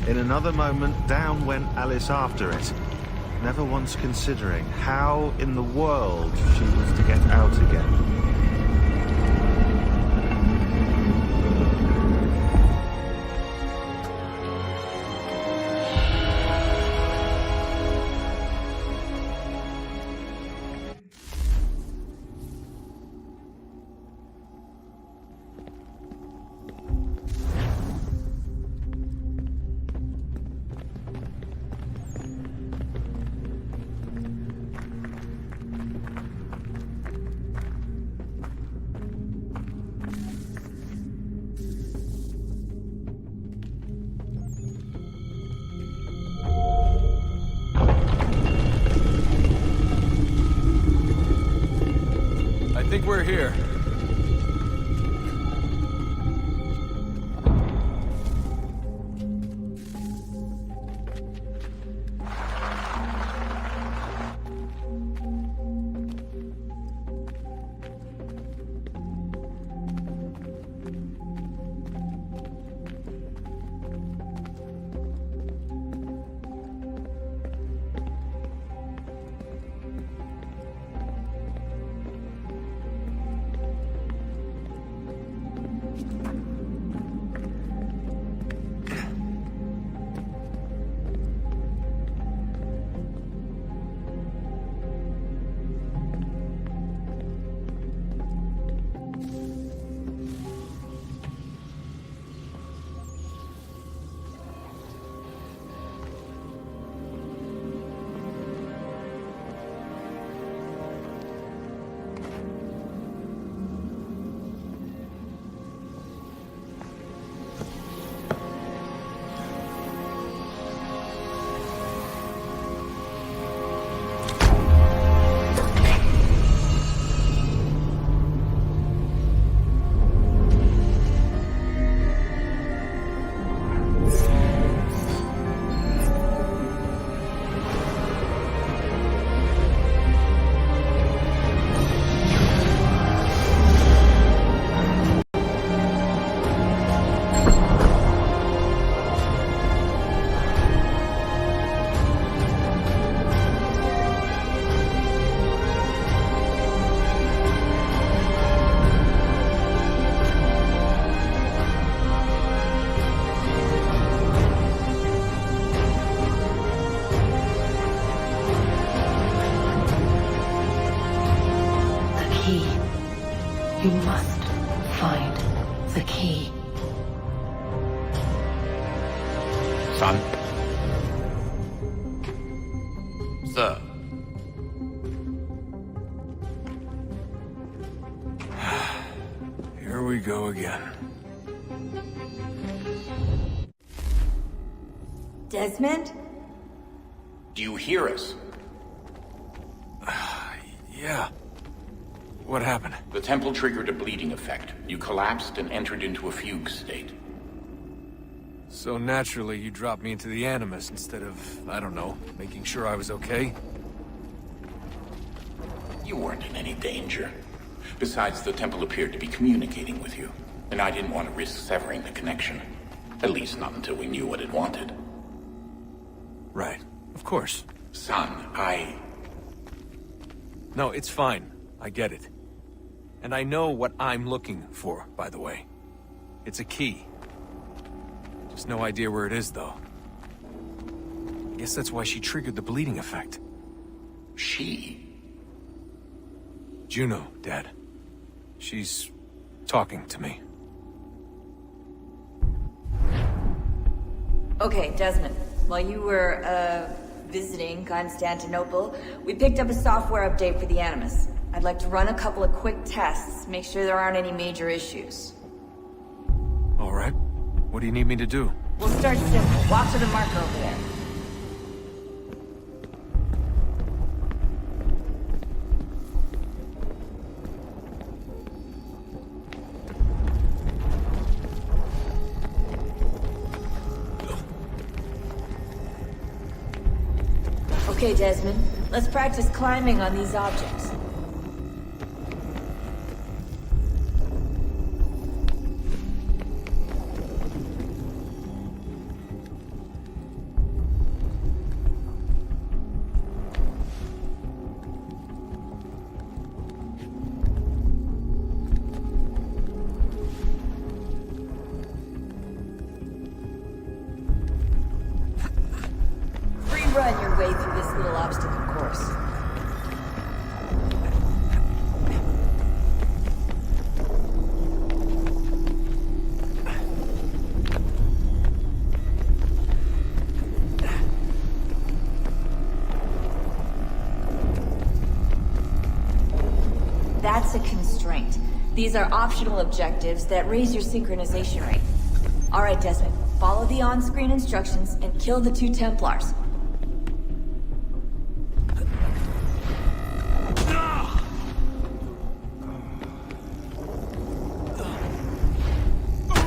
In another moment, down went Alice after it, never once considering how in the world she was to get out again. I think we're here. You must find the key. Son? Sir? Here we go again. Desmond? Do you hear us? Yeah. What happened? The temple triggered a bleeding effect. You collapsed and entered into a fugue state. So naturally, you dropped me into the Animus instead of, I don't know, making sure I was okay? You weren't in any danger. Besides, the temple appeared to be communicating with you, and I didn't want to risk severing the connection. At least not until we knew what it wanted. Right. Of course. Son, No, it's fine. I get it. And I know what I'm looking for, by the way. It's a key. Just no idea where it is, though. Guess that's why she triggered the bleeding effect. She? Juno, Dad. She's talking to me. Okay, Desmond. While you were, visiting Constantinople, we picked up a software update for the Animus. I'd like to run a couple of quick tests, make sure there aren't any major issues. All right. What do you need me to do? We'll start simple. Walk to the marker over there. Okay, Desmond. Let's practice climbing on these objects. run your way through this little obstacle course. That's a constraint. These are optional objectives that raise your synchronization rate. Alright, Desmond. Follow the on-screen instructions and kill the 2 Templars.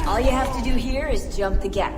All you have to do here is jump the gap.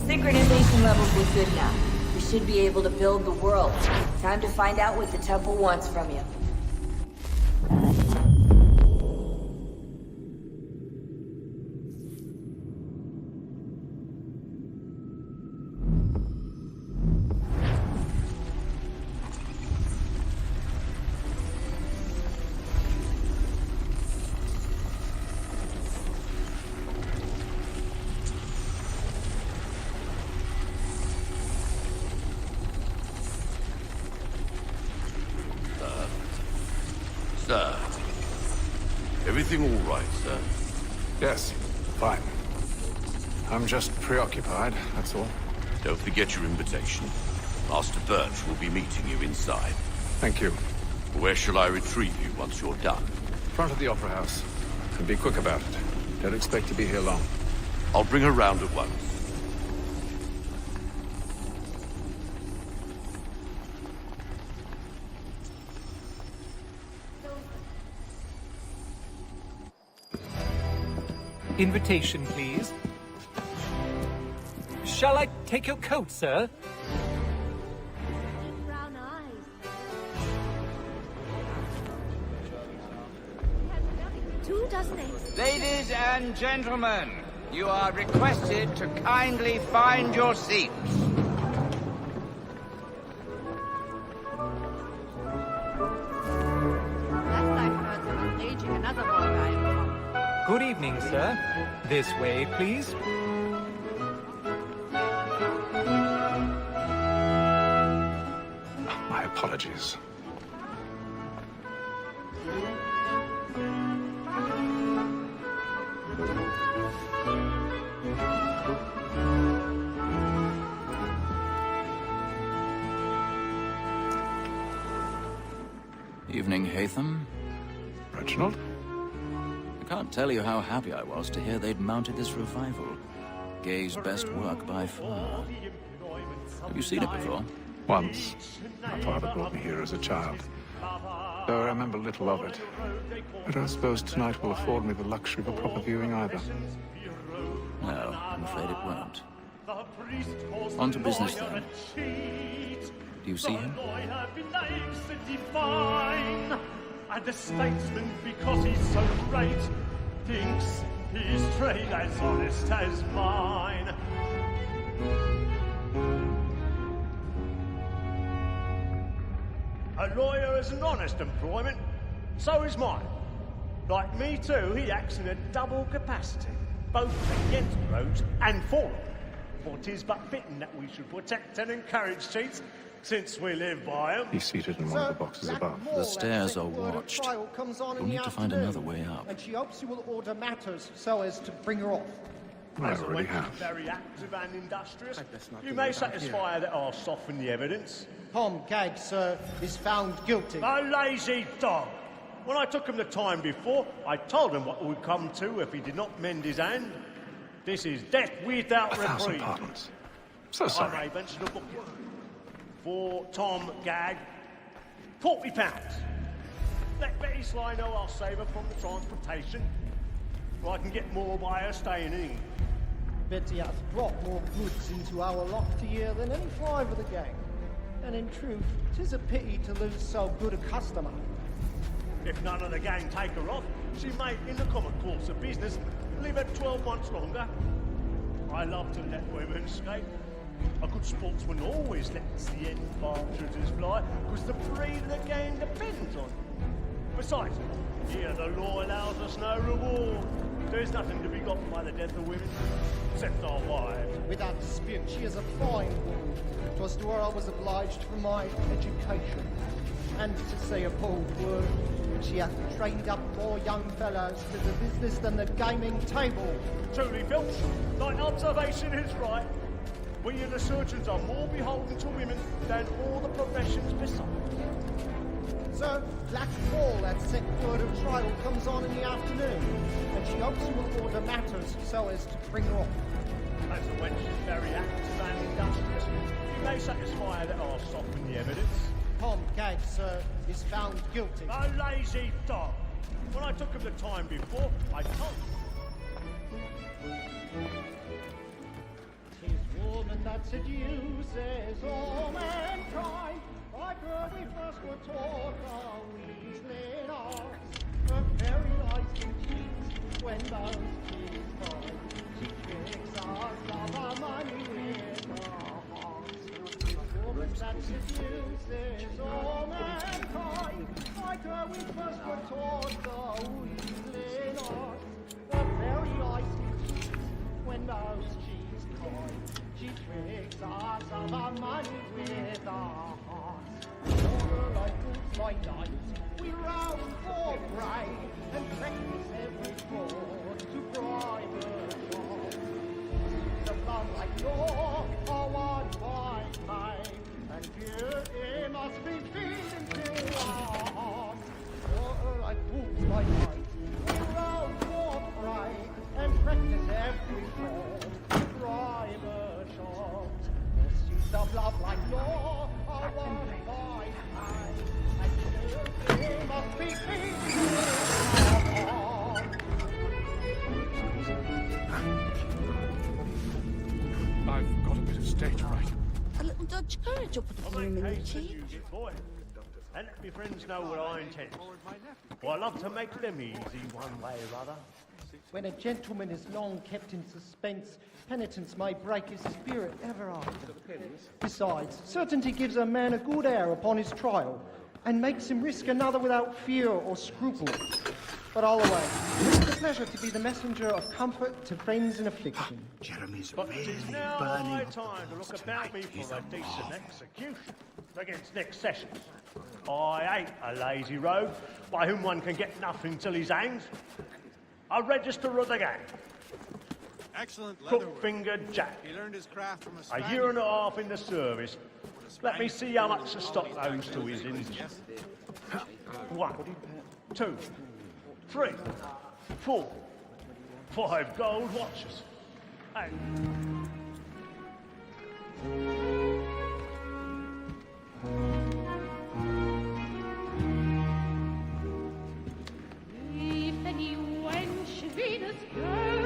Synchronization levels look good now. We should be able to build the world. Time to find out what the temple wants from you. Sir. Everything all right, sir? Yes, fine. I'm just preoccupied, that's all. Don't forget your invitation. Master Birch will be meeting you inside. Thank you. Where shall I retrieve you once you're done? Front of the Opera House. And be quick about it. Don't expect to be here long. I'll bring her round at once. Invitation, please. Shall I take your coat, sir? Brown eyes. 2 dozen eggs. Ladies and gentlemen, you are requested to kindly find your seats. Last I heard, they were staging another ball game. Good evening, sir. This way, please. My apologies. Evening, Hatham. Reginald? I can't tell you how happy I was to hear they'd mounted this revival. Gay's best work by far. Have you seen it before? Once. My father brought me here as a child. Though I remember little of it. I don't suppose tonight will afford me the luxury of a proper viewing either. No, I'm afraid it won't. On to business, then. Do you see him? And the statesman, because he's so great, thinks his trade as honest as mine. A lawyer is an honest employment, so is mine. Like me too, he acts in a double capacity, both against roads and for them. For 'tis but fitting that we should protect and encourage cheats, since we live by them. He's seated in one of the boxes above. The stairs are watched. We'll need to find another way up. And she hopes you will order matters so as to bring her off. I As a already wench have. very active and industrious, you may satisfy her that I'll soften the evidence. Tom Gagg, sir, is found guilty. A lazy dog! When I took him the time before, I told him what would come to if he did not mend his hand. This is death without 1,000 reprieve. pardons. So I sorry. may venture to book you. For Tom Gagg, £40. Let Betty Sly know I'll save her from the transportation. Or I can get more by her staying in. Betty hath brought more goods into our loft here than any five of the gang. And in truth, 'tis a pity to lose so good a customer. If none of the gang take her off, she may, in the common course of business, live her 12 months longer. I love to let women escape. A good sportsman always lets the end partridges fly, because the breed of the gang depends on it. Besides, here the law allows us no reward. There's nothing to be got by the death of women, except our wives. Without dispute, she is a fine woman. 'Twas to her I was obliged for my education. And to say a bold word, she hath trained up more young fellows to the business than the gaming table. Truly, Filch, thy observation is right. We and the surgeons are more beholden to women than all the professions besides. Sir, Black Ball at set word of trial comes on in the afternoon, and she hopes you will order matters so as to bring her off. As the wench is very active and industrious, you may satisfy her that I'll soften the evidence. Tom Gag, sir, is found guilty. A lazy dog! When I took him the time before, I told him. 'Tis woman that seduces all mankind. Like her we first were taught our weasling arts. Her very eyes and cheeks, when those cheeks fall, she tricks us of our money with her hearts. Woman that seduces all mankind. Like her we first were taught our weasling arts. Her very eyes and cheeks, when those cheeks fall, she tricks us of our money with our hearts. Over like boots by night, we rouse for pride and practice every fraud to bribe her shop. The love like law are one by time, and beauty must be feeding to our hearts. Over like boots by night, we rouse for pride and practice every fraud to bribe her shop. The love like law are one by time, and beauty must be feeding to our hearts. I've got a bit of stage fright. A little dodge courage will put a bloom in your cheek. Boy, and let me friends know what I intend. For I love to make them easy one way or other. When a gentleman is long kept in suspense, penitence may break his spirit ever after. Besides, certainty gives a man a good air upon his trial, and makes him risk another without fear or scruple. But I'll away. It's a pleasure to be the messenger of comfort to friends in affliction. Jeremy's But really it's now burning my up the time to balls look about me tonight. He's for a a decent marvel. execution against next session. I ain't a lazy rogue by whom one can get nothing till he's hanged. A register of the gang. Excellent leather work. Crook-fingered Jack. He learned his craft from a A Spaniard. year and a half in the service. Let me see how much the stock owes to his injuries. 1, 2, 3, 4, 5 gold watches. Hey.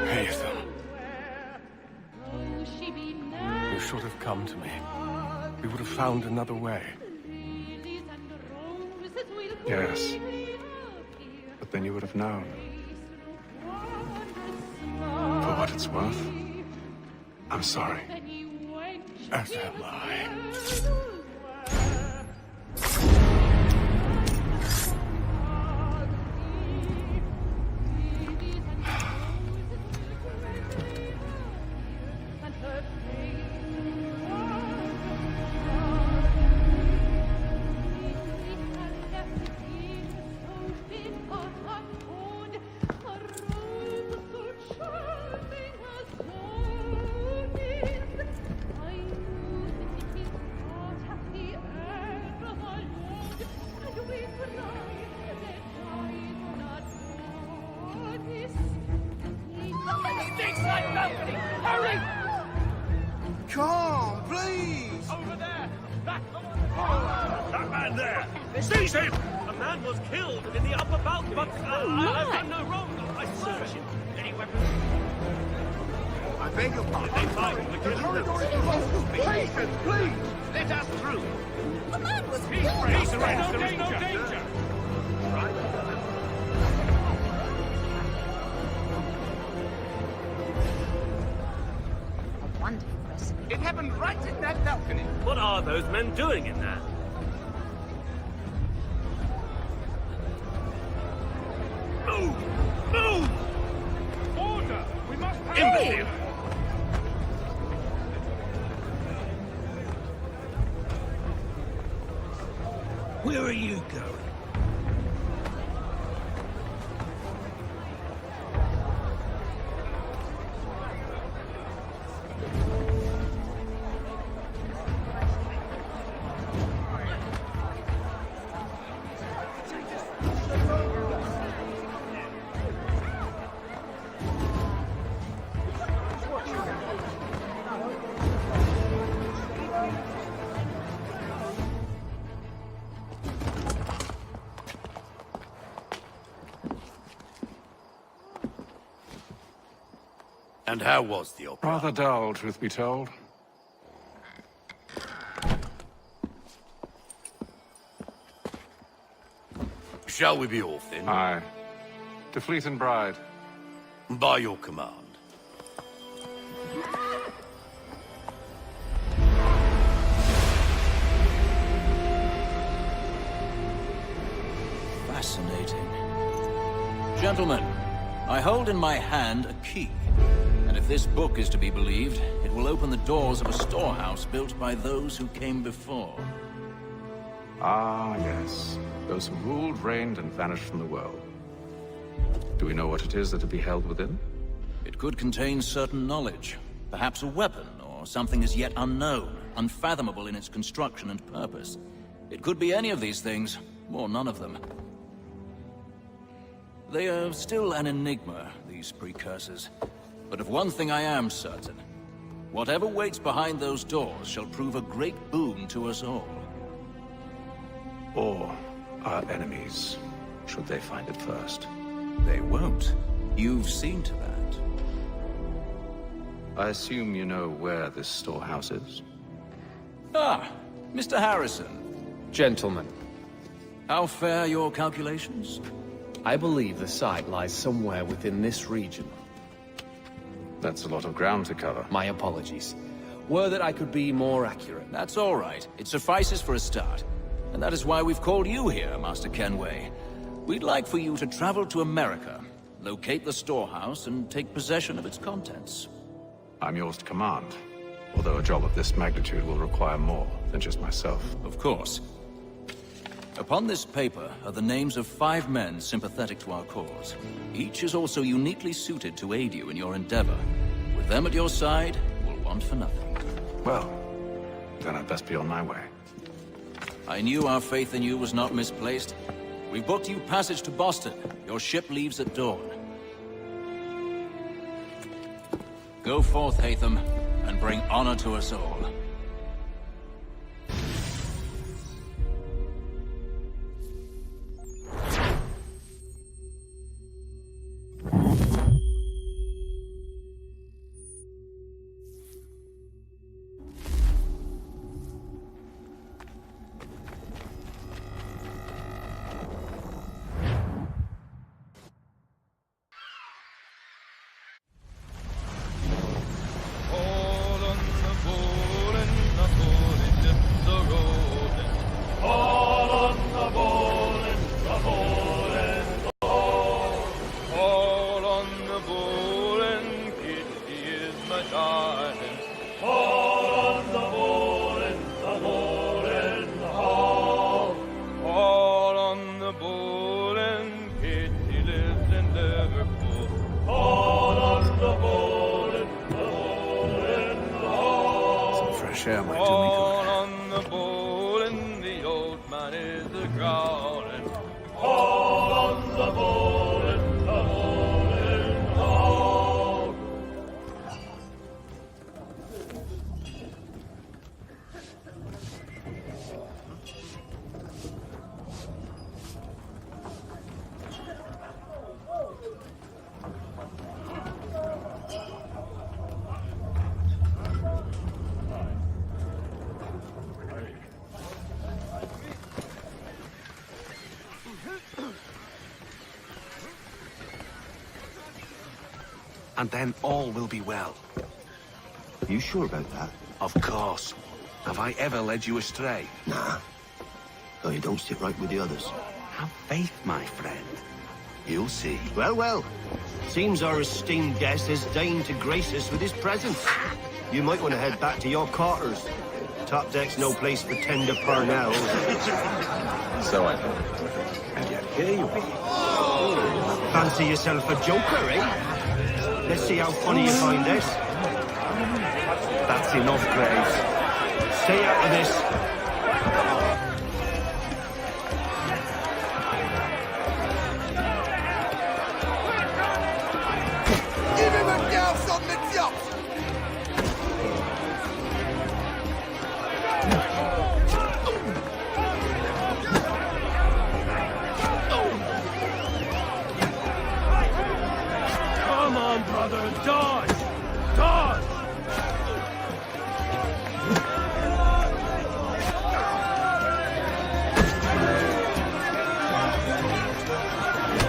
Hey, Ethel. You should have come to me. We would have found another way. Yes. But then you would have known. For what it's worth, I'm sorry. As am I. Come, please! Over there! That man there! Seize him! man was killed in the upper balcony. But I've done no wrong. I searched him. Any weapons? I beg your pardon. They find the killing. Please! Let us through. The man was He's killed. there is no danger. A wonderful recipe. It happened right in that balcony. What are those men doing in there? Move! Move! Order! We must have Hey! Where are you going? And how was the opera? Rather dull, truth be told. Shall we be off then? Aye. To Fleet and Bride. By your command. Fascinating. Gentlemen, I hold in my hand a key. And if this book is to be believed, it will open the doors of a storehouse built by those who came before. Ah, yes. Those who ruled, reigned, and vanished from the world. Do we know what it is that to be held within? It could contain certain knowledge. Perhaps a weapon, or something as yet unknown, unfathomable in its construction and purpose. It could be any of these things, or none of them. They are still an enigma, these precursors. But of one thing I am certain. Whatever waits behind those doors shall prove a great boon to us all. Or our enemies, should they find it first. They won't. You've seen to that. I assume you know where this storehouse is? Ah, Mr. Harrison. Gentlemen, How fare your calculations? I believe the site lies somewhere within this region. That's a lot of ground to cover. My apologies. Were that I could be more accurate. That's all right. It suffices for a start. And that is why we've called you here, Master Kenway. We'd like for you to travel to America, locate the storehouse, and take possession of its contents. I'm yours to command. Although a job of this magnitude will require more than just myself. Of course. Upon this paper are the names of 5 men sympathetic to our cause. Each is also uniquely suited to aid you in your endeavor. With them at your side, we'll want for nothing. Well, then I'd best be on my way. I knew our faith in you was not misplaced. We've booked you passage to Boston. Your ship leaves at dawn. Go forth, Hatham, and bring honor to us all. Share might do me good. On the bowl and the old man is a growling. All on the bowl and the bowl and all. and then all will be well. You sure about that? Of course. Have I ever led you astray? Nah. No, you don't sit right with the others. Have faith, my friend. You'll see. Well, well. Seems our esteemed guest has deigned to grace us with his presence. You might want to head back to your quarters. Top deck's no place for tender parnells. So I know. And yet here you are. Fancy yourself a joker, eh? Let's see how funny you find this. That's enough, Graves. Stay out of this. Come on, brother, dodge! Dodge!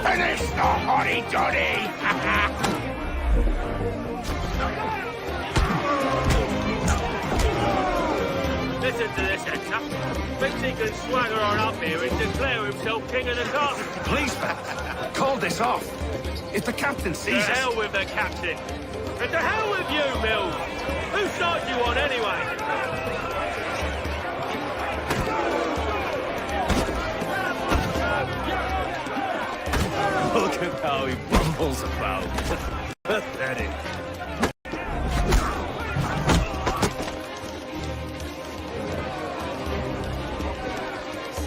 Finish the hotty-toddy! Listen to this, Hector. Thinks he can swagger on up here and declare himself king of the castle. Please, call this off. If the captain sees us... To hell with the captain. And to hell with you, Mills. Whose side you on, anyway? Look at how he bumbles about. Pathetic.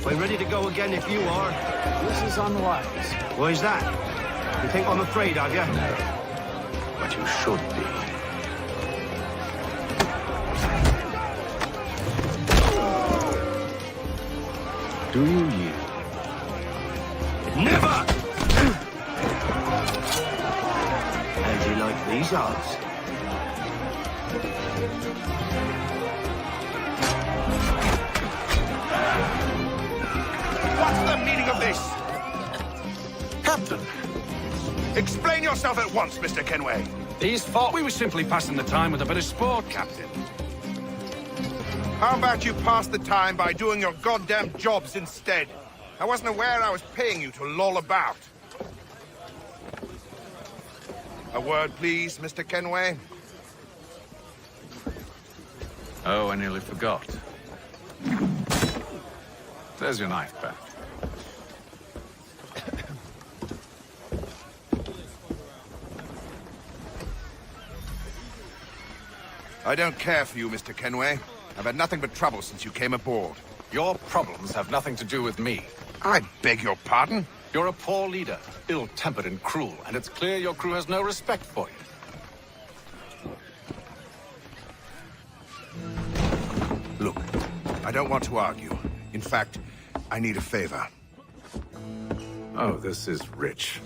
We're ready to go again if you are. This is unwise. Why's that? You think I'm afraid of you? But you should be. Do you yield? Never! How do you like these odds? What's the meaning of this? Captain! Explain yourself at once, Mr. Kenway. These thought we were simply passing the time with a bit of sport, Captain. How about you pass the time by doing your goddamn jobs instead? I wasn't aware I was paying you to loll about. A word, please, Mr. Kenway. Oh, I nearly forgot. There's your knife back. I don't care for you, Mr. Kenway. I've had nothing but trouble since you came aboard. Your problems have nothing to do with me. I beg your pardon? You're a poor leader, ill-tempered and cruel, and it's clear your crew has no respect for you. Look, I don't want to argue. In fact, I need a favor. Oh, this is rich.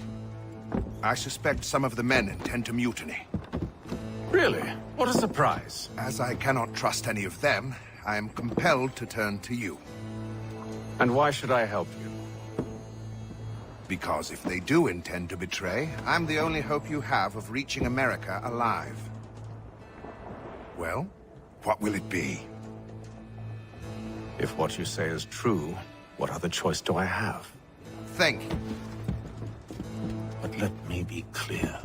I suspect some of the men intend to mutiny. Really? What a surprise. As I cannot trust any of them, I am compelled to turn to you. And why should I help you? Because if they do intend to betray, I'm the only hope you have of reaching America alive. Well, what will it be? If what you say is true, what other choice do I have? Think. But let me be clear.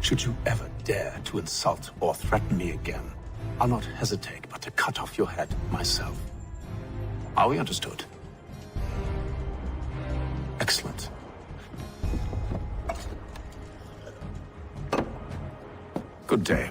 Should you ever dare to insult or threaten me again, I'll not hesitate but to cut off your head myself. Are we understood? Excellent. Good day.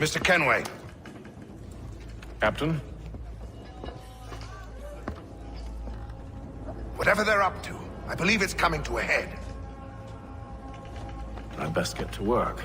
Mr. Kenway. Captain? Whatever they're up to, I believe it's coming to a head. I'd best get to work.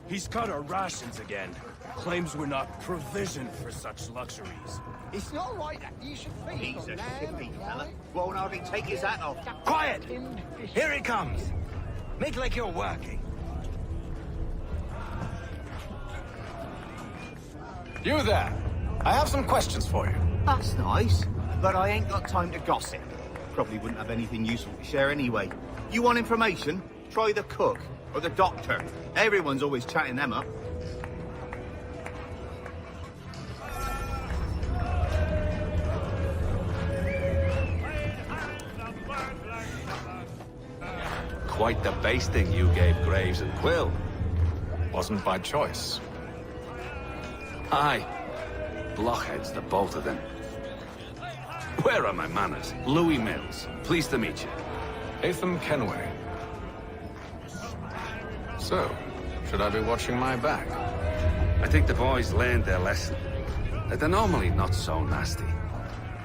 He's cut our rations again. Claims we're not provisioned for such luxuries. It's not right that you should feed He's a shifty fella. Won't hardly take his hat off. Quiet! Here he comes. Make like you're working. You there. I have some questions for you. That's nice, but I ain't got time to gossip. Probably wouldn't have anything useful to share anyway. You want information? Try the cook or the doctor. Everyone's always chatting them up. Quite the basting you gave Graves and Quill. Wasn't by choice. Aye. Blockheads, the both of them. Where are my manners? Louis Mills. Pleased to meet you. Ethan Kenway. So, should I be watching my back? I think the boys learned their lesson. They're normally not so nasty.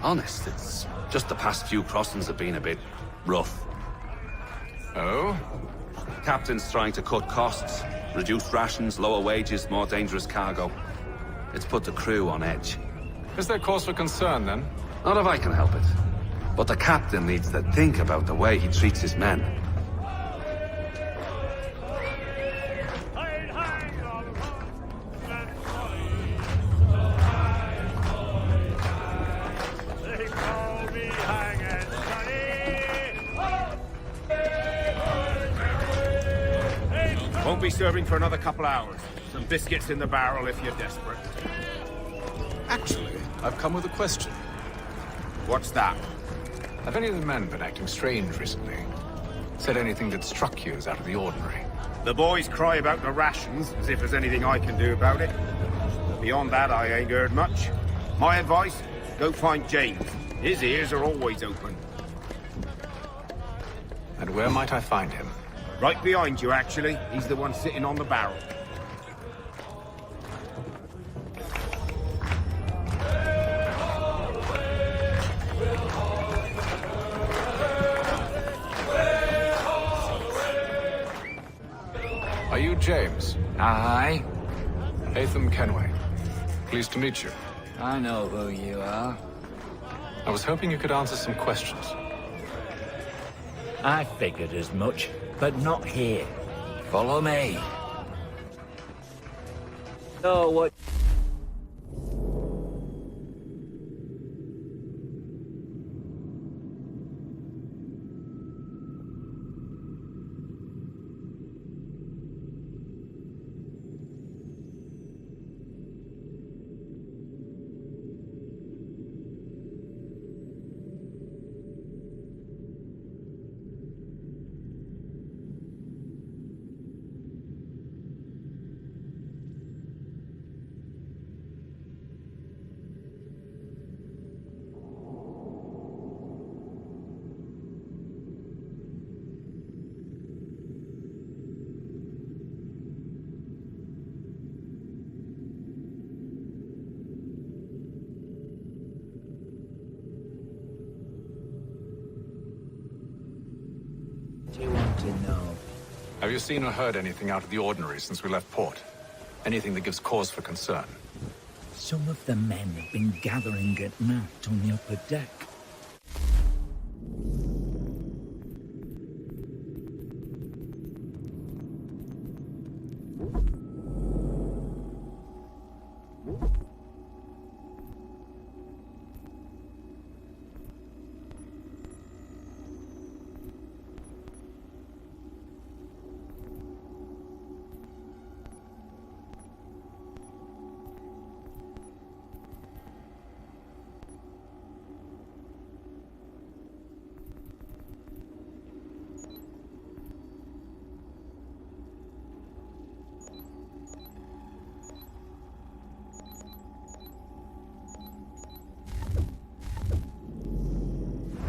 Honest, it's just the past few crossings have been a bit rough. Oh? Captain's trying to cut costs. Reduce rations, lower wages, more dangerous cargo. It's put the crew on edge. Is there cause for concern, then? Not if I can help it. But the captain needs to think about the way he treats his men. Won't be serving for another couple hours. Some biscuits in the barrel if you're desperate. Actually, I've come with a question. What's that? Have any of the men been acting strange recently? Said anything that struck you as out of the ordinary? The boys cry about the rations, as if there's anything I can do about it. But beyond that, I ain't heard much. My advice, go find James. His ears are always open. And where might I find him? Right behind you, actually. He's the one sitting on the barrel. Are you James. Aye. Hatham Kenway. Pleased to meet you. I know who you are. I was hoping you could answer some questions. I figured as much, but not here. Follow me. So what? Do you want to know? Have you seen or heard anything out of the ordinary since we left port? Anything that gives cause for concern? Some of the men have been gathering at night on the upper deck.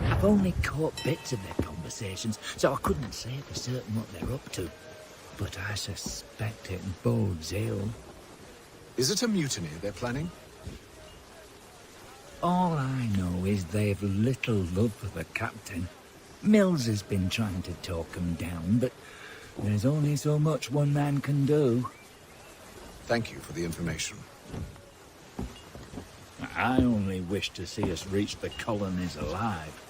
I've only caught bits of their conversations, so I couldn't say for certain what they're up to. But I suspect it bodes ill. Is it a mutiny they're planning? All I know is they've little love for the captain. Mills has been trying to talk them down, but there's only so much one man can do. Thank you for the information. I only wish to see us reach the colonies alive.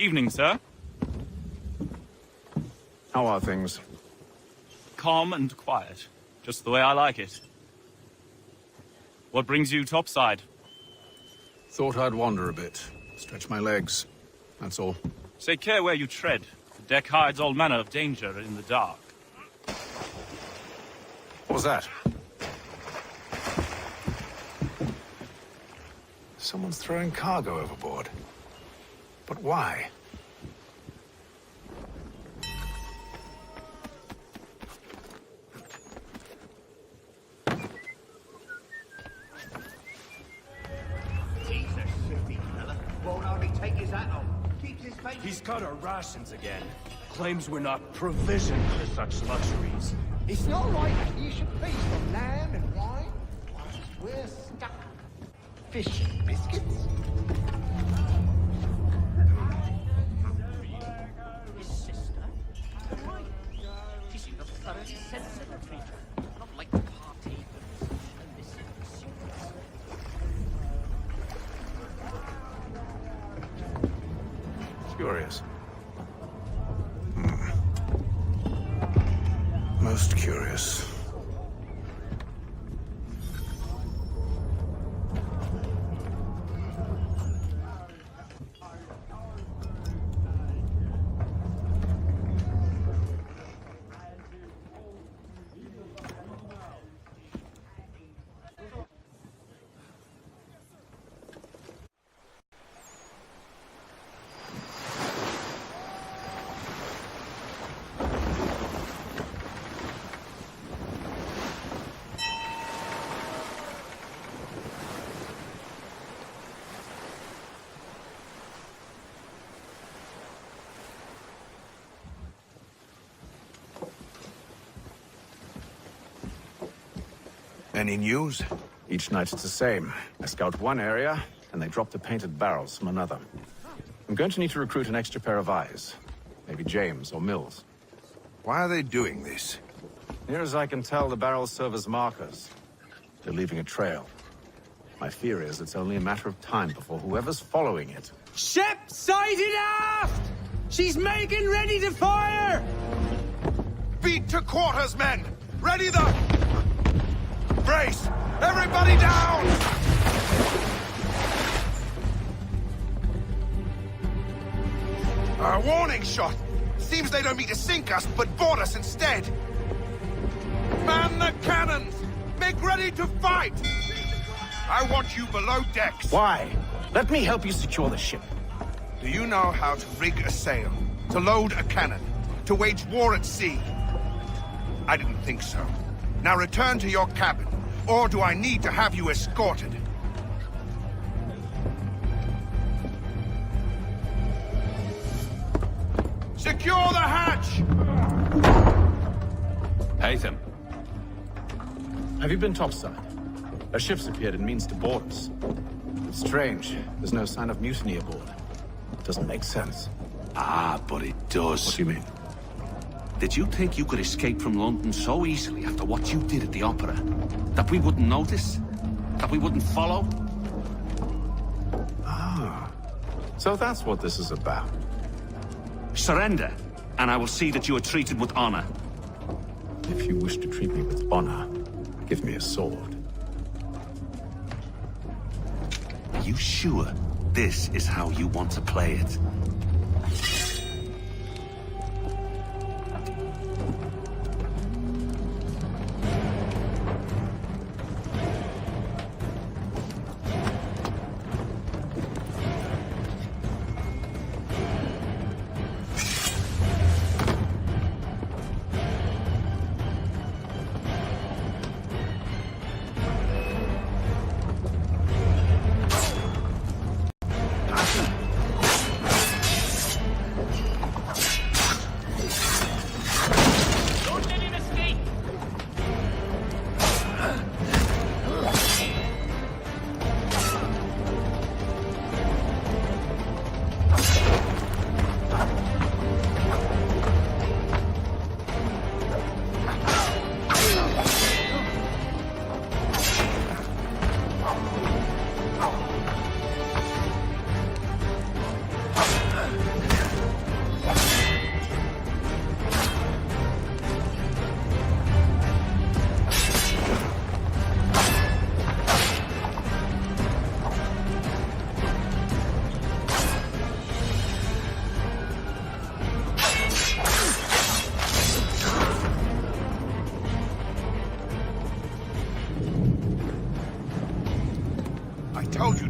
Evening, sir. How are things? Calm and quiet. Just the way I like it. What brings you topside? Thought I'd wander a bit. Stretch my legs. That's all. Take care where you tread. The deck hides all manner of danger in the dark. What was that? Someone's throwing cargo overboard. But why? He's cut our rations again. Claims we're not provisioned for such luxuries. It's not right that you should feast on lamb and wine whilst we're stuck. Fish and biscuits. His sister? Right. She seemed a thoroughly sensible creature. Not like the partakers. Illicit pursuits. Curious. Most curious. Any news? Each night it's the same. I scout one area, and they drop the painted barrels from another. I'm going to need to recruit an extra pair of eyes. Maybe James or Mills. Why are they doing this? Near as I can tell, the barrels serve as markers. They're leaving a trail. My fear is it's only a matter of time before whoever's following it... Ship sighted aft! She's making ready to fire! Beat to quarters, men! Ready the... Brace! Everybody down! A warning shot! Seems they don't mean to sink us, but board us instead! Man the cannons! Make ready to fight! I want you below decks. Why? Let me help you secure the ship. Do you know how to rig a sail? To load a cannon? To wage war at sea? I didn't think so. Now return to your cabin, or do I need to have you escorted? Secure the hatch! Haytham. Have you been topside? A ship's appeared and means to board us. It's strange. There's no sign of mutiny aboard. It doesn't make sense. Ah, but it does. What do you mean? Did you think you could escape from London so easily after what you did at the opera? That we wouldn't notice? That we wouldn't follow? Ah. So that's what this is about. Surrender, and I will see that you are treated with honor. If you wish to treat me with honor, give me a sword. Are you sure this is how you want to play it?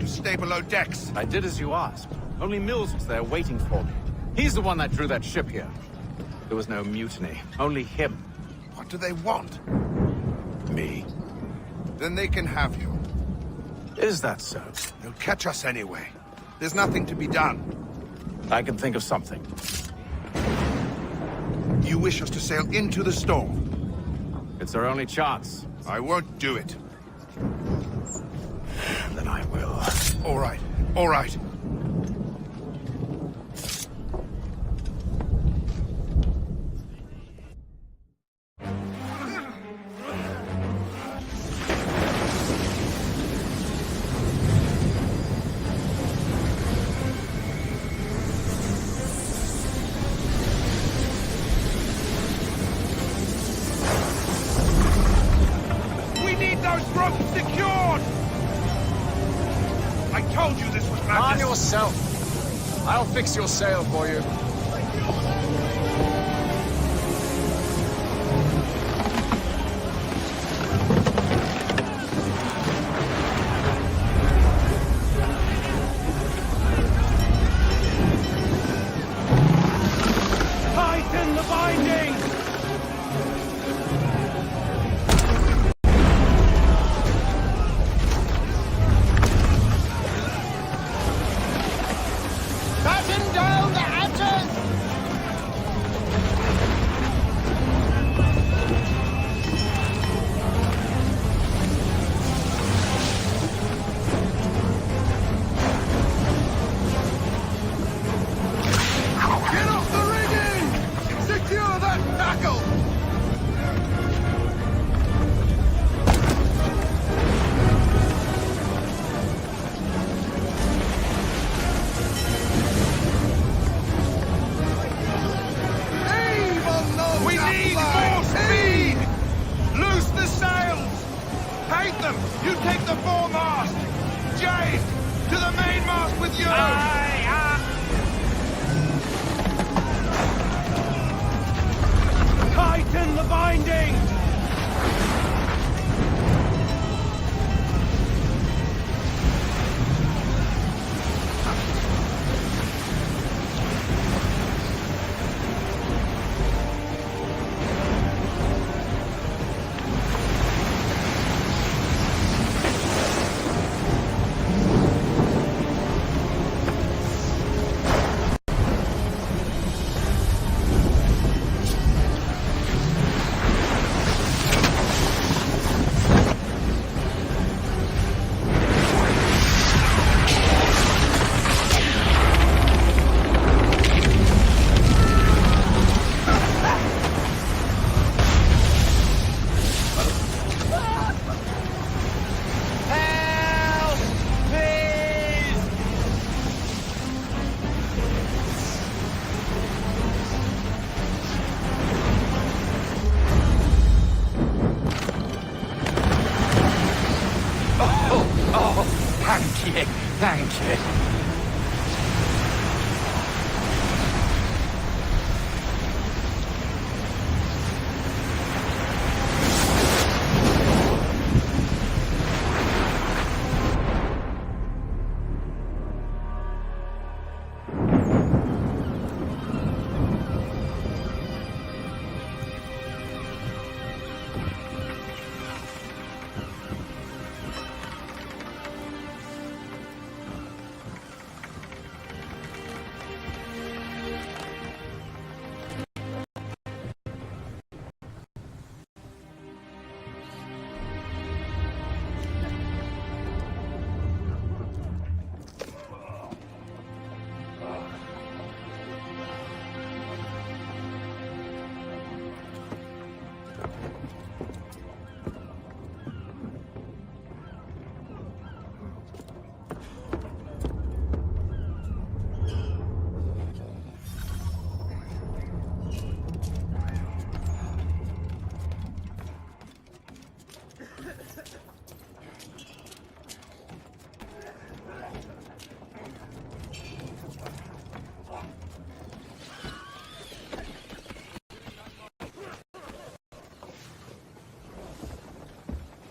Stay below decks. I did as you asked. Only Mills was there waiting for me. He's the one that drew that ship here. There was no mutiny. Only him. What do they want? Me. Then they can have you. Is that so? They'll catch us anyway. There's nothing to be done. I can think of something. You wish us to sail into the storm? It's our only chance. I won't do it. Then I will. All right. All right. We need those ropes secured! I told you this was madness! Arm yourself. I'll fix your sail for you. Tighten the binding! Batten down the hatches!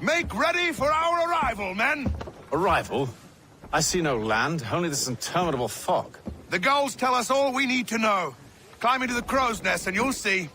Make ready for our arrival, men! Arrival? I see no land, only this interminable fog. The gulls tell us all we need to know. Climb into the crow's nest and you'll see.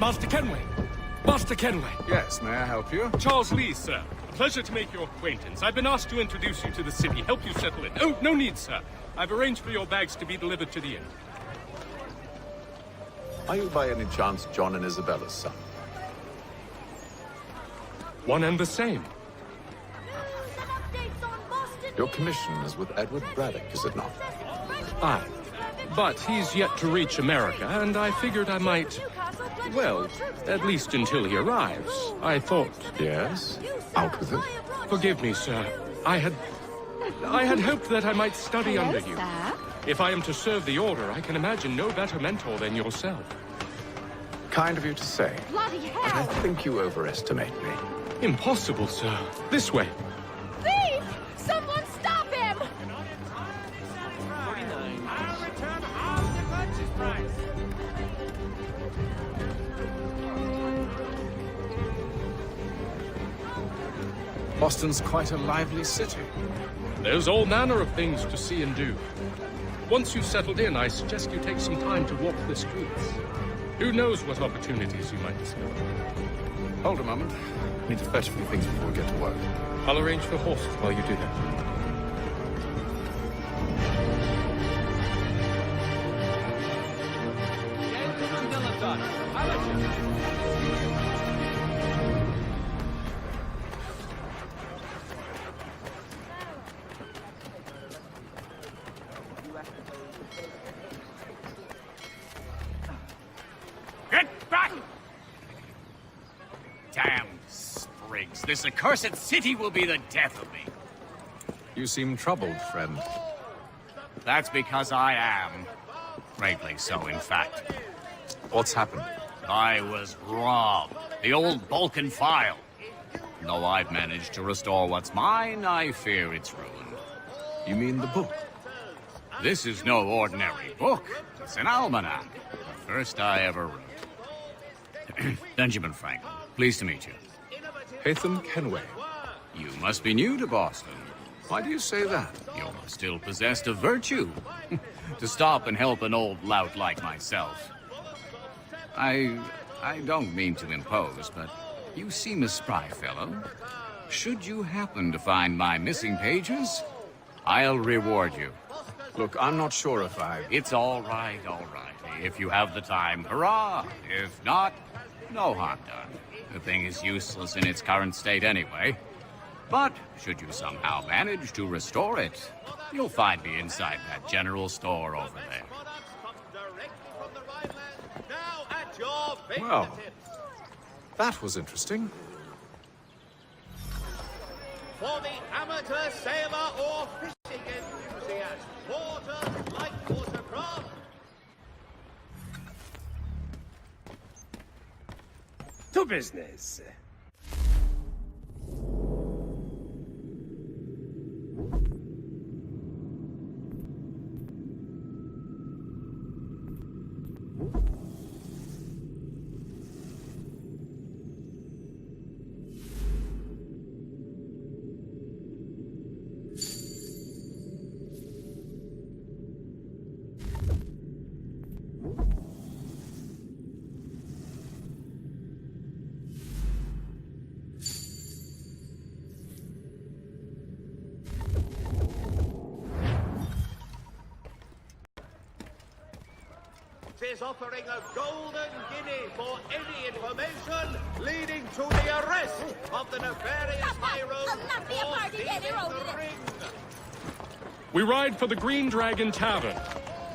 Master Kenway! Master Kenway! Yes, may I help you? Charles Lee, sir. A pleasure to make your acquaintance. I've been asked to introduce you to the city, help you settle in. Oh, no need, sir. I've arranged for your bags to be delivered to the inn. Are you by any chance John and Isabella's son? One and the same. Your commission is with Edward Braddock, is it not? Aye. But he's yet to reach America, and I figured I might... Well, at least until he arrives. I thought... Yes? Out with it. Forgive me, sir. I had hoped that I might study under you. If I am to serve the Order, I can imagine no better mentor than yourself. Kind of you to say. Bloody But I hell! think you overestimate me. Impossible, sir. This way. Thief! Someone stop him! I'll return half the purchase price. Boston's quite a lively city. There's all manner of things to see and do. Once you've settled in, I suggest you take some time to walk the streets. Who knows what opportunities you might discover. Hold a moment. I need to fetch a few things before we get to work. I'll arrange for horses while you do that. Get back! Damn sprigs. This accursed city will be the death of me. You seem troubled, friend. That's because I am. Greatly so, in fact. What's happened? I was robbed. The old Balkan file. Though I've managed to restore what's mine, I fear it's ruined. You mean the book? This is no ordinary book. It's an almanac. The first I ever wrote. Benjamin Franklin, pleased to meet you. Haytham Kenway. You must be new to Boston. Why do you say that? You're still possessed of virtue. To stop and help an old lout like myself. I don't mean to impose, but you seem a spry fellow. Should you happen to find my missing pages, I'll reward you. Look, I'm not sure if It's all right, all right. If you have the time, hurrah! If not, no harm done. The thing is useless in its current state anyway. But should you somehow manage to restore it, you'll find me inside that general store over there. Well, that was interesting. For the amateur sailor or fishing enthusiast, water like watercraft. To business. Is offering a golden guinea for any information leading to the arrest of the nefarious Hiram for thieving the ring. We ride for the Green Dragon Tavern.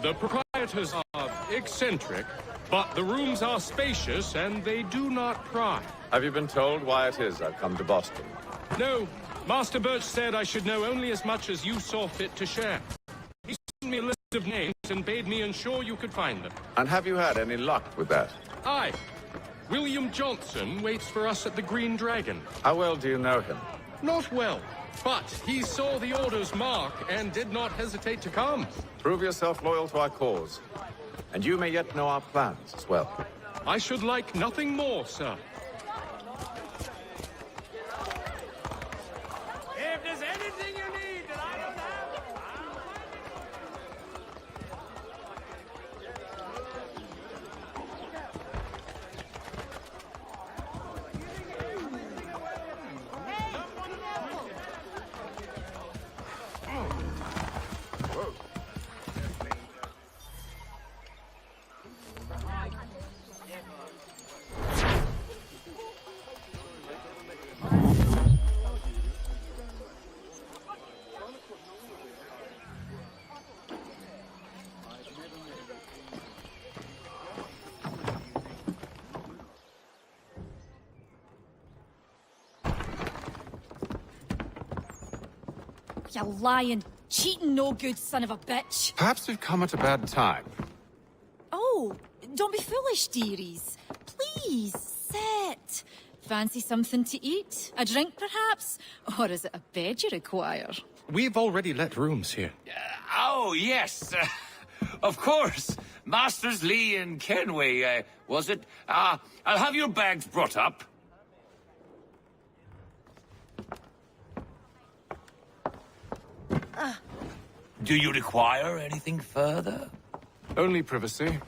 The proprietors are eccentric, but the rooms are spacious and they do not pry. Have you been told why it is I've come to Boston? No. Master Birch said I should know only as much as you saw fit to share. He sent me a list of names and bade me ensure you could find them. And have you had any luck with that? Aye. William Johnson waits for us at the Green Dragon. How well do you know him? Not well, but he saw the order's mark and did not hesitate to come. Prove yourself loyal to our cause, and you may yet know our plans as well. I should like nothing more, sir. If there's anything you need that I don't have, You lying, cheating, no good son of a bitch. Perhaps we've come at a bad time. Oh, don't be foolish, dearies. Please, sit. Fancy something to eat? A drink, perhaps? Or is it a bed you require? We've already let rooms here. Oh, yes. Of course. Masters Lee and Kenway, was it? I'll have your bags brought up. Do you require anything further? Only privacy.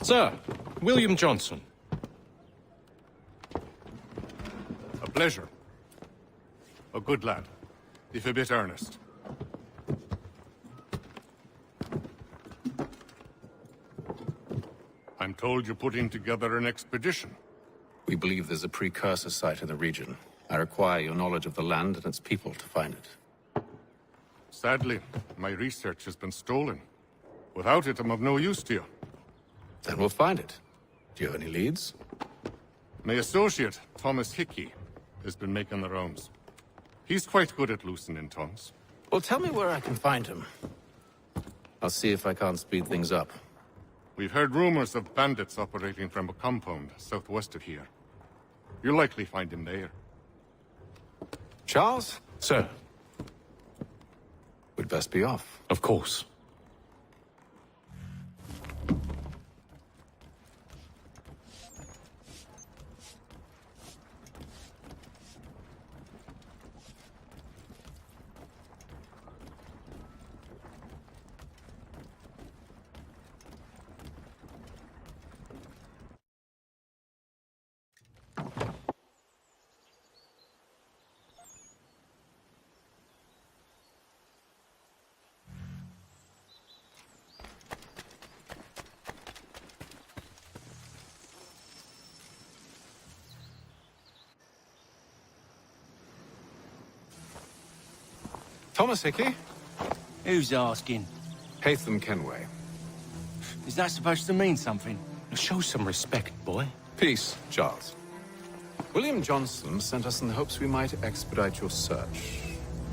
Sir, William Johnson. A pleasure. A good lad, if a bit earnest. I'm told you're putting together an expedition. We believe there's a precursor site in the region. I require your knowledge of the land and its people to find it. Sadly, my research has been stolen. Without it, I'm of no use to you. Then we'll find it. Do you have any leads? My associate, Thomas Hickey, has been making the rounds. He's quite good at loosening tongues. Well, tell me where I can find him. I'll see if I can't speed things up. We've heard rumors of bandits operating from a compound southwest of here. You'll likely find him there. Charles? Sir. We'd best be off. Of course. Thomas Hickey? Who's asking? Haytham Kenway. Is that supposed to mean something? Show some respect, boy. Peace, Charles. William Johnson sent us in the hopes we might expedite your search.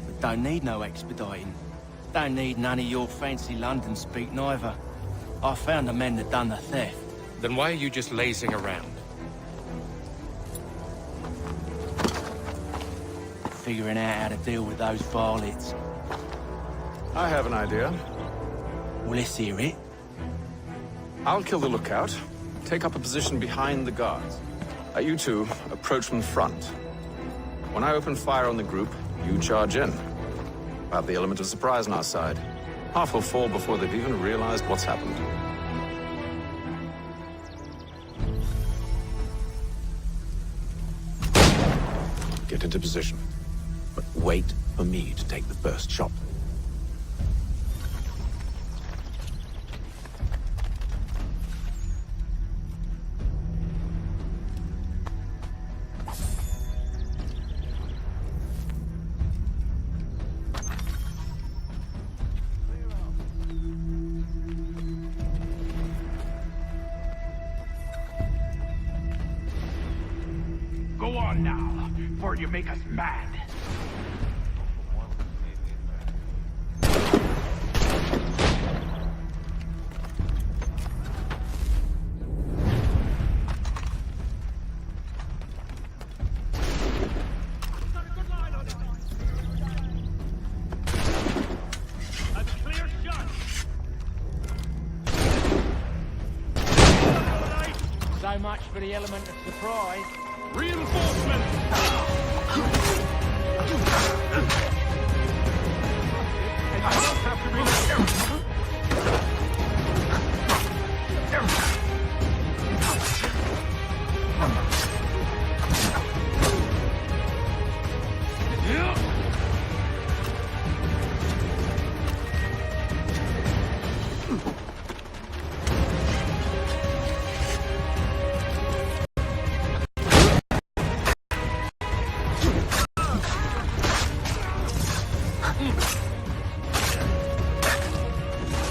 We don't need no expediting. Don't need none of your fancy London speak neither. I found the men that done the theft. Then why are you just lazing around? Figuring out how to deal with those varlets. I have an idea. Well, let's hear it. I'll kill the lookout, take up a position behind the guards. You two approach from the front. When I open fire on the group, you charge in. We'll have the element of surprise on our side. Half will fall before they've even realized what's happened. Get into position, but wait for me to take the first shot. Go on now, before you make us mad. So much for the element of surprise. Reinforcement!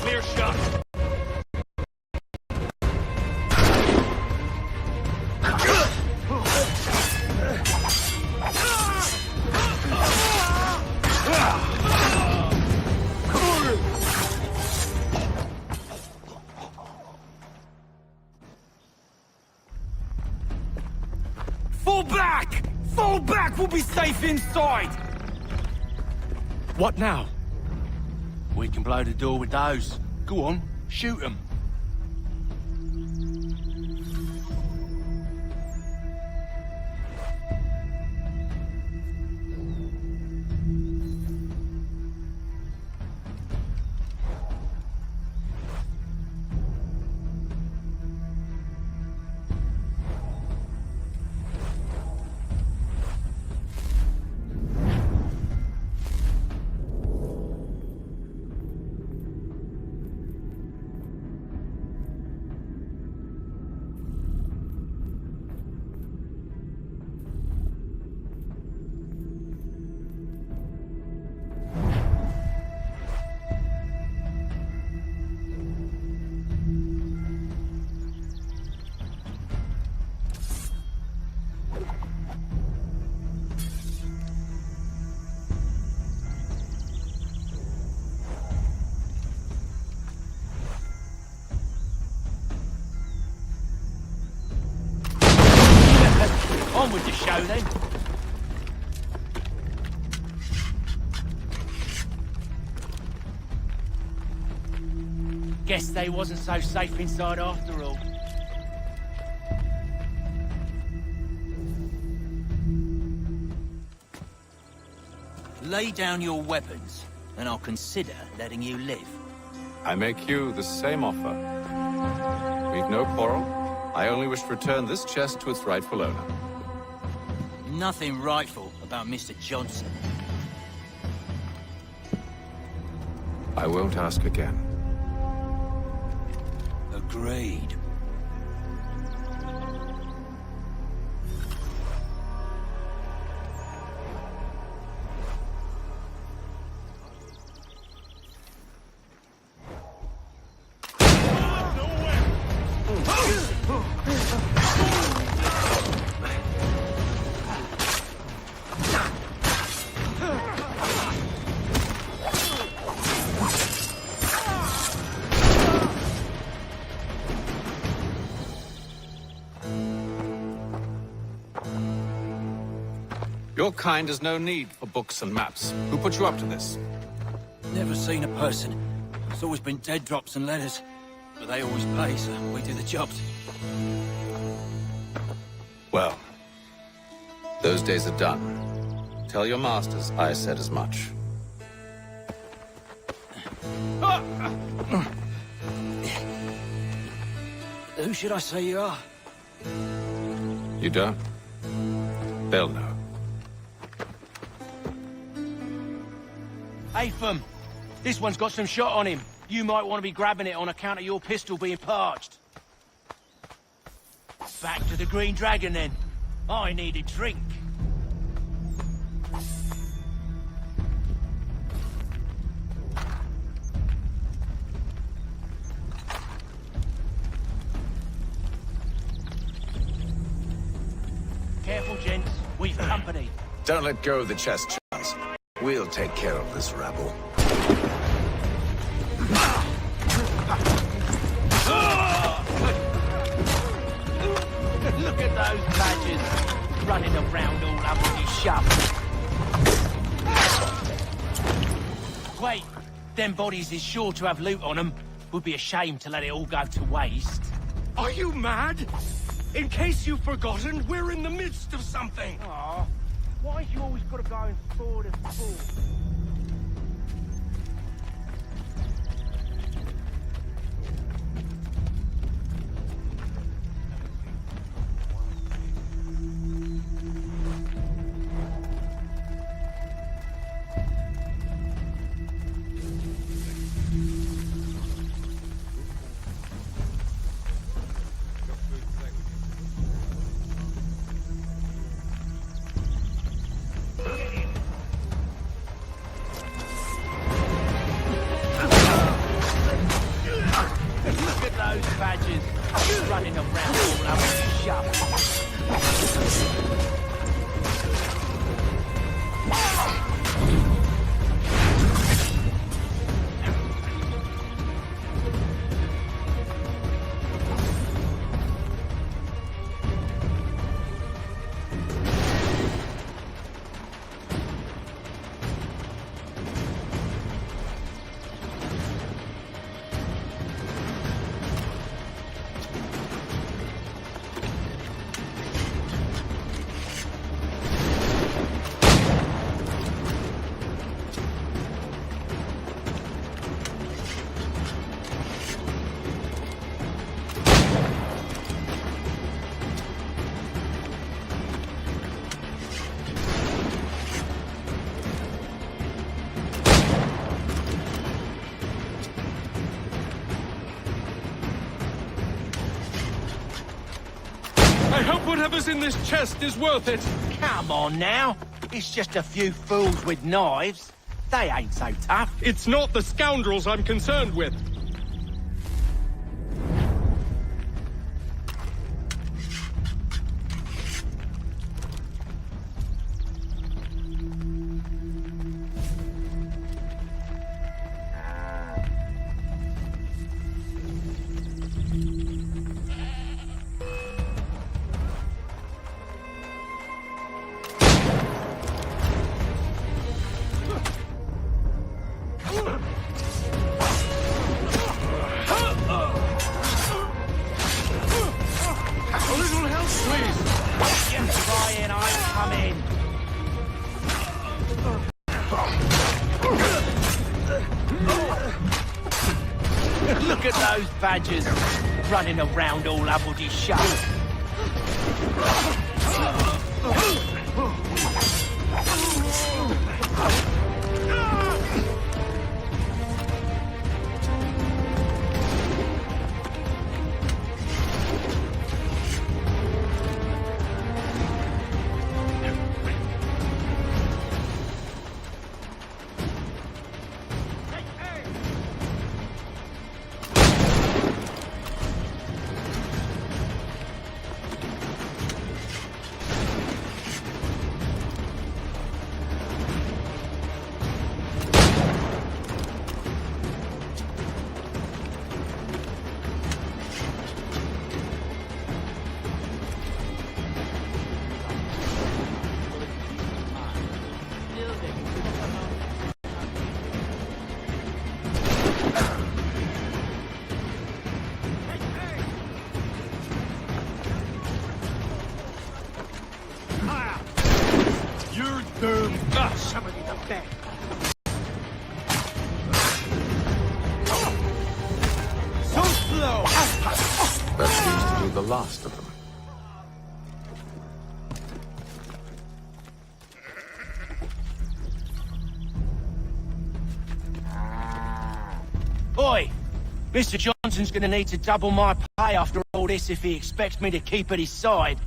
Clear shot. Fall back! Fall back! We'll be safe inside! What now? We can blow the door with those. Go on, shoot them. On with the show then. Guess they wasn't so safe inside after all. Lay down your weapons, and I'll consider letting you live. I make you the same offer. We've no quarrel. I only wish to return this chest to its rightful owner. Nothing rightful about Mr. Johnson. I won't ask again. Agreed. Your kind has no need for books and maps. Who put you up to this? Never seen a person. It's always been dead drops and letters. But they always pay, so we do the jobs. Well, those days are done. Tell your masters I said as much. Who should I say you are? You don't? They'll know. Hey, Fum. This one's got some shot on him. You might want to be grabbing it on account of your pistol being parched. Back to the Green Dragon, then. I need a drink. Careful, gents. We've company. Don't let go of the chest, Charles. We'll take care of this rabble. Look at those badgers running around all uppity shop. Wait, them bodies is sure to have loot on them. Would be a shame to let it all go to waste. Are you mad? In case you've forgotten, we're in the midst of something. Aw, why you always got to go forward and forward? Running around all over the shop. I hope whatever's in this chest is worth it. Come on now. It's just a few fools with knives. They ain't so tough. It's not the scoundrels I'm concerned with. Look at those badgers running around all uppity shop. somebody to bed. So slow! That seems to be the last of them. Oi! Mr. Johnson's gonna need to double my pay after all this if he expects me to keep at his side.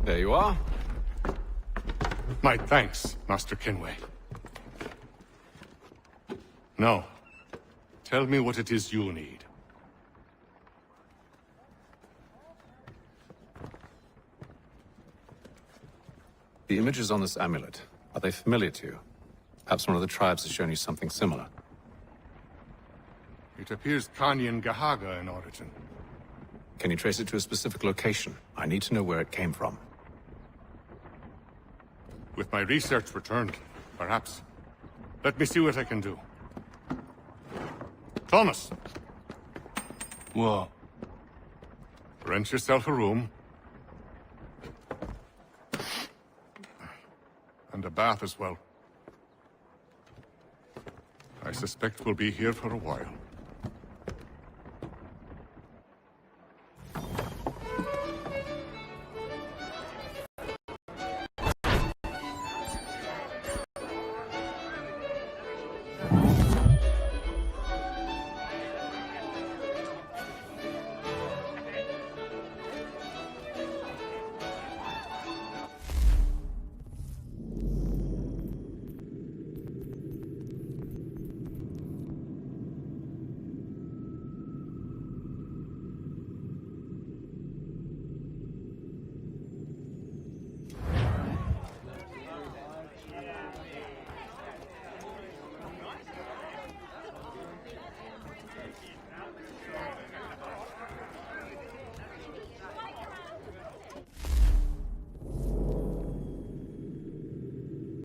There you are. My thanks, Master Kenway. Now, tell me what it is you need. The images on this amulet, are they familiar to you? Perhaps one of the tribes has shown you something similar. It appears Kanyan Gahaga in origin. Can you trace it to a specific location? I need to know where it came from. With my research returned, perhaps. Let me see what I can do. Thomas! What? Rent yourself a room. And a bath as well. I suspect we'll be here for a while.